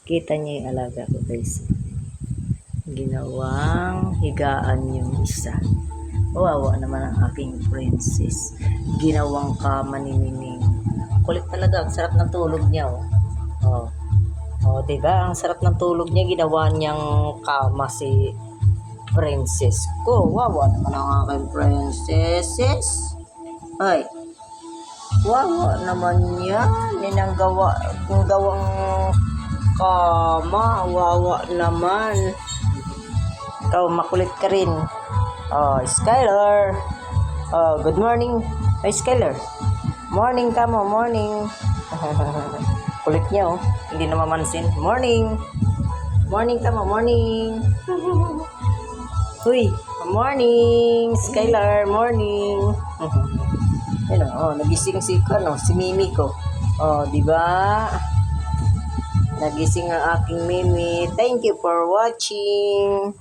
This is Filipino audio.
Kita niyo yung alaga ko guys. Ginawang higaan yung isa. Wawa naman ang aking princess. Ginawang kama ni Nining. Kulit talaga. Ang sarap ng tulog niya. Oh. Oh, diba? Ang sarap ng tulog niya. Ginawa niyang kama si princess ko. Wawa naman ang aking princesses. Ay. Wawa naman yan. Yan ang gawang kama. Wawa naman. Ikaw, makulit ka rin. Oh, Skylar. Oh, good morning. Ay, Skylar. Morning ka mo, morning. Kulit niya, oh. Hindi na mamansin. Morning. Morning ka mo, morning. Uy, morning. Skylar, morning. Yan, oh, nagising si Mimi ko. Oh, di ba? Nagising ang aking Mimi. Thank you for watching.